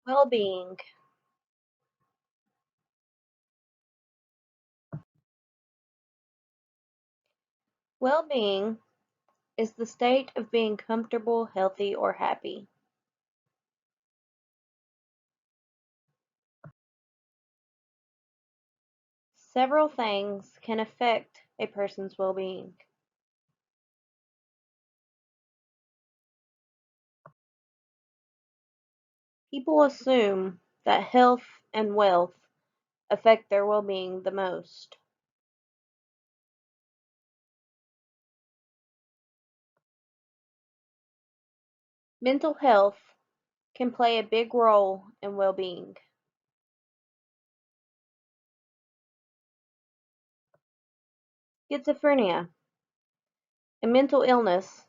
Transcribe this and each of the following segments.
Well-being. Well-being is the state of being comfortable, healthy, or happy. Several things can affect a person's well-being. People assume that health and wealth affect their well-being the most. Mental health can play a big role in well-being. Schizophrenia, a mental illness,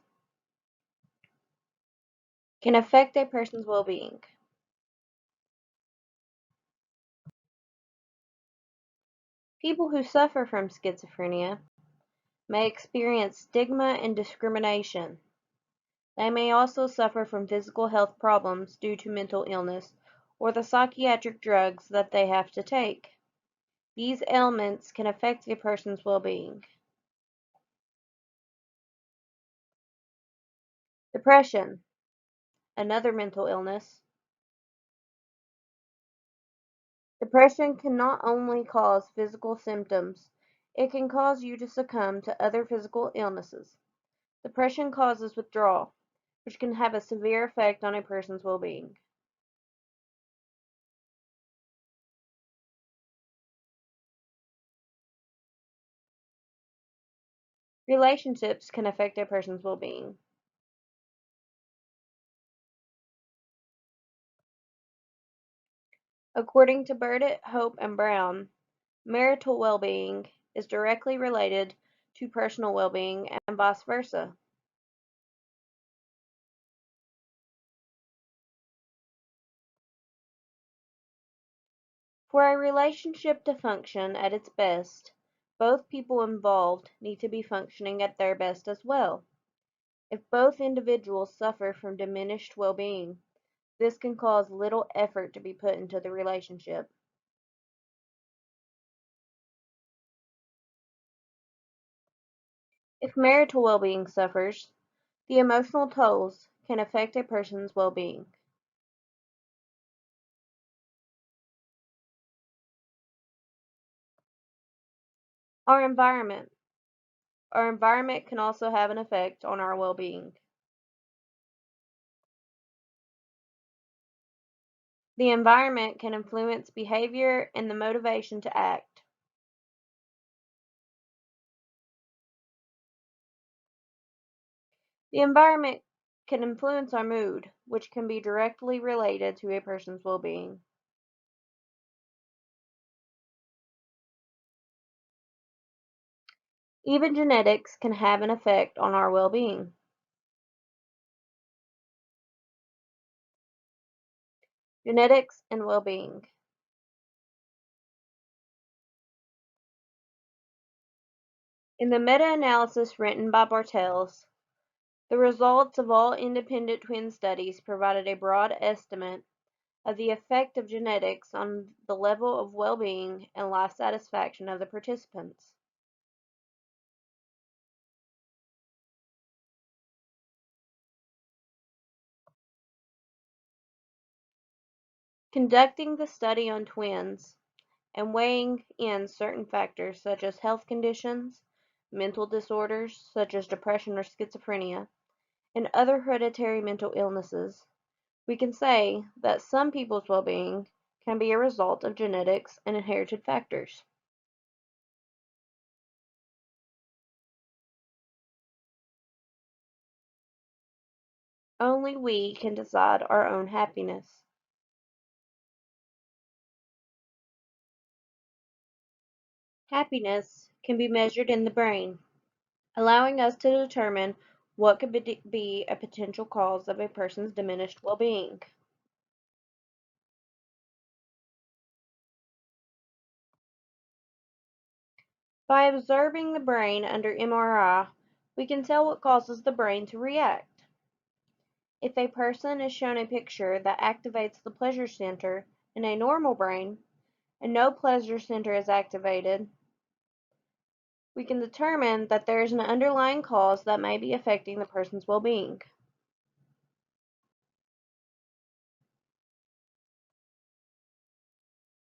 can affect a person's well-being. People who suffer from schizophrenia may experience stigma and discrimination. They may also suffer from physical health problems due to mental illness or the psychiatric drugs that they have to take. These ailments can affect a person's well-being. Depression, another mental illness. Depression can not only cause physical symptoms, it can cause you to succumb to other physical illnesses. Depression causes withdrawal, which can have a severe effect on a person's well-being. Relationships can affect a person's well-being. According to Burdett, Hope, and Brown, marital well-being is directly related to personal well-being and vice versa. For a relationship to function at its best, both people involved need to be functioning at their best as well. If both individuals suffer from diminished well-being, this can cause little effort to be put into the relationship. If marital well-being suffers, the emotional tolls can affect a person's well-being. Our environment. Our environment can also have an effect on our well-being. The environment can influence behavior and the motivation to act. The environment can influence our mood, which can be directly related to a person's well-being. Even genetics can have an effect on our well-being. Genetics and well-being. In the meta-analysis written by Bartels, the results of all independent twin studies provided a broad estimate of the effect of genetics on the level of well-being and life satisfaction of the participants. Conducting the study on twins and weighing in certain factors such as health conditions, mental disorders such as depression or schizophrenia, and other hereditary mental illnesses, we can say that some people's well-being can be a result of genetics and inherited factors. Only we can decide our own happiness. Happiness can be measured in the brain, allowing us to determine what could be a potential cause of a person's diminished well-being. By observing the brain under MRI, we can tell what causes the brain to react. If a person is shown a picture that activates the pleasure center in a normal brain and no pleasure center is activated, we can determine that there is an underlying cause that may be affecting the person's well-being.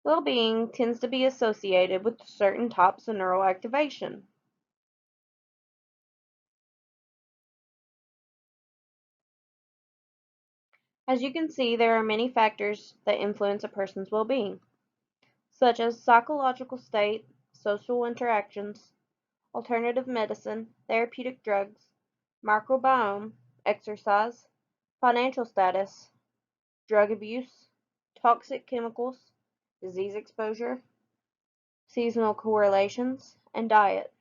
Well-being tends to be associated with certain types of neural activation. As you can see, there are many factors that influence a person's well-being, such as psychological state, social interactions, alternative medicine, therapeutic drugs, microbiome, exercise, financial status, drug abuse, toxic chemicals, disease exposure, seasonal correlations, and diet.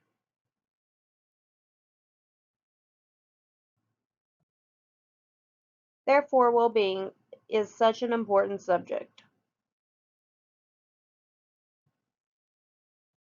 Therefore, well-being is such an important subject.